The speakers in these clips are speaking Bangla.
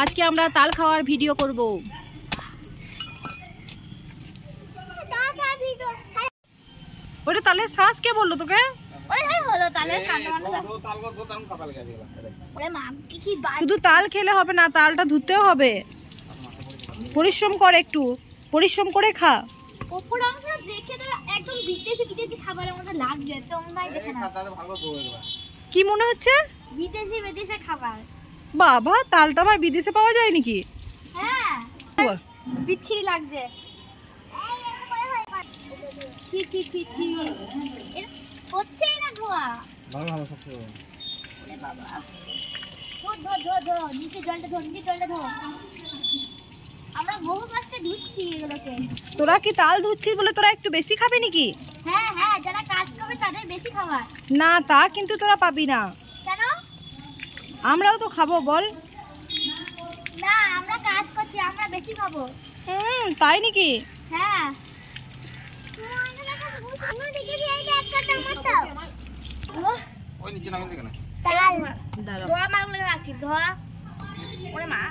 আজকে আমরা তাল খাওয়ার ভিডিও করব। ওটা তালের শ্বাস কে বললো তোকে? শুধু তাল খেলে হবে না, তালটা ধুতেও হবে। পরিশ্রম কর, একটু পরিশ্রম করে খা। কি মনে হচ্ছে? বিদেশি খাবার। বাবা, তালটা আবার বিদেশে পাওয়া যায় নাকি? হ্যাঁ, বিচ্ছিরি লাগছে। আমরা বহু কষ্টে ধুচ্ছি এগুলোকে। তোরা কি তাল ধুচ্ছিস বলে তোরা একটু বেশি খাবি নাকি? হ্যাঁ হ্যাঁ, যারা কাজ করবে তাদের বেশি খাবার। না, তা কিন্তু তোরা পাবি না। কেন? আমরাও তো খাবো, বল। না, আমরা কাজ করছি, আমরা বেশি খাবো। তাই নাকি? হ্যাঁ। ওই নিচে নামিয়ে দেখে না। ধোয়া মাছগুলো রাখছি, ধোয়া। ওরে মা,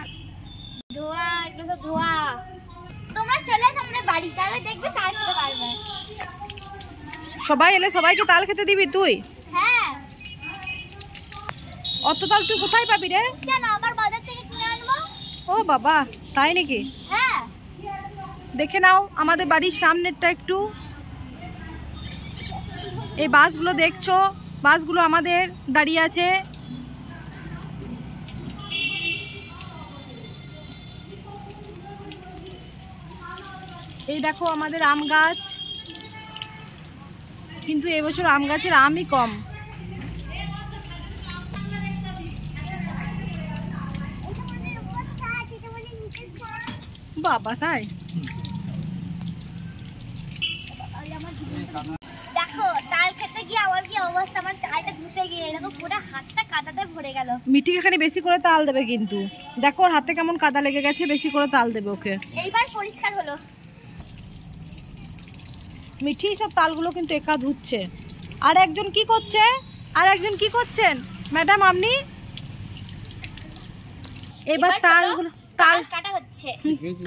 ধোয়া, এগুলো সব ধোয়া। তোমরা চলে সামনে বাড়ি, তাহলে দেখবে তাল খেতে পারবে। সবাই এলে সবাইকে তাল খেতে দিবি তুই? হ্যাঁ। অত তাল তুই কোথায় পাবি রে? কেন, আমার বাজার থেকে কিনে আনবো। ও বাবা, তাই নাকি? হ্যাঁ। দেখে নাও আমাদের বাড়ির সামনেরটা একটু। এই বাসগুলো দেখছো, বাসগুলো আমাদের দাঁড়িয়ে আছে। এই দেখো আমাদের আম গাছ, কিন্তু এবছর আম গাছের আমই কম। বাবা, তাই? দেখো তাল খেতে গিয়ে আমার কি অবস্থা, আমার তালটা ধুতে গিয়ে দেখো পুরো হাতটা কাদাতে ভরে গেল। মিঠি এখানে বেশি করে তাল দেবে, কিন্তু দেখো ওর হাতে কেমন কাদা লেগে গেছে, বেশি করে তাল দেবে ওকে। এইবার পরিষ্কার হলো। মিঠি সব তালগুলো কিন্তু একা ধুচ্ছে। আর একজন কি করছে? আর একজন কি করছেন ম্যাডাম আপনি? এবার তালগুলো তাল কাটা হচ্ছে।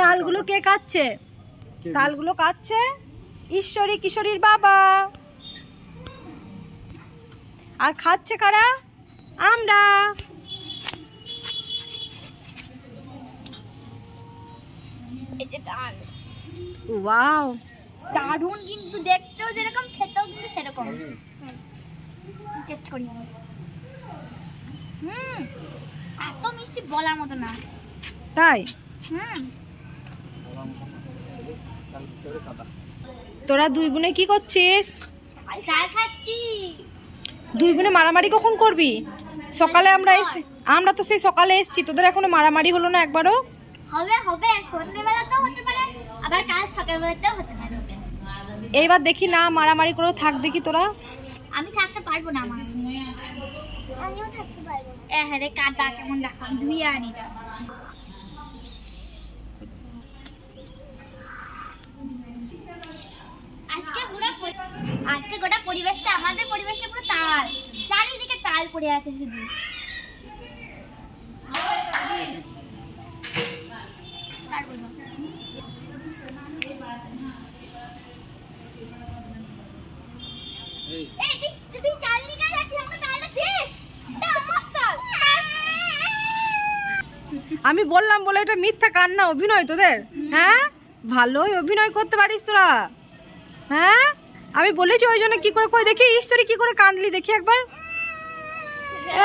তালগুলো কে কাটছে? তালগুলো কাটছে ঈশ্বরী, কিশোরীর বাবা। আর খাচ্ছে কারা? আমরা। এই যে তাল, ওয়াও, দারুণ কিন্তু, দেখতেও যেরকম খেতেও কিন্তু সেরকম। টেস্ট করি। এত মিষ্টি বলার মতো না। তাই? তোরা দুই বোনে কি করছিস? তাল খাচ্ছি। দুই বোনে মারামারি কখন করবি? সকালে আমরা তো সেই সকালে এসেছি, তোদের এখনো মারামারি হলো না একবারও? হবে হবে, সন্ধ্যেবেলা তো হতে পারে, আবার কাল সকালবেলাতেও হতে পারে। এইবার দেখি না মারামারি করে থাক দেখি তোরা। আমি থাকতে পারবো না, আমিও থাকতে পারবো না। হ্যাঁ রে, কাদা কেমন দেখো, ধুয়ে আনি। আজকে গোটা পরিবেশটা, আমাদের পরিবেশটা পুরো তাল, চারিদিকে তাল পড়ে আছে শুধু। আমি বললাম বলে এটা মিথ্যা কান্না, অভিনয় তোদের? হ্যাঁ, ভালোই অভিনয় করতে পারিস তোরা। হ্যাঁ, আমি বলেছি ওই জন্য। কি করে কই দেখি ঈশ্বরী, কি করে কাঁদলি দেখি একবার।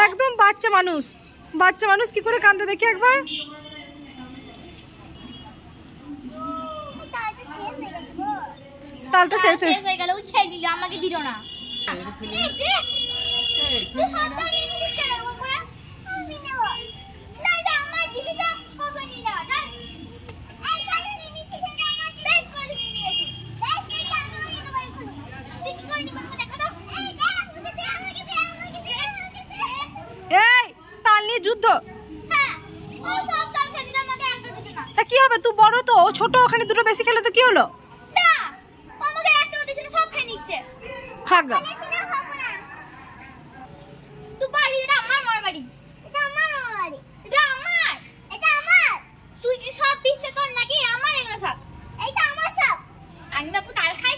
একদম বাচ্চা মানুষ, বাচ্চা মানুষ কি করে কাঁদতে দেখি একবার। তালটা শেষ হয়ে গেল, খেয়ে নিল, আমাকে দিল না। যুদ্ধ তা কি হবে? তুই বড় তো, ছোট, ওখানে দুটো বেশি খেলে তো কি হলো? মার খাই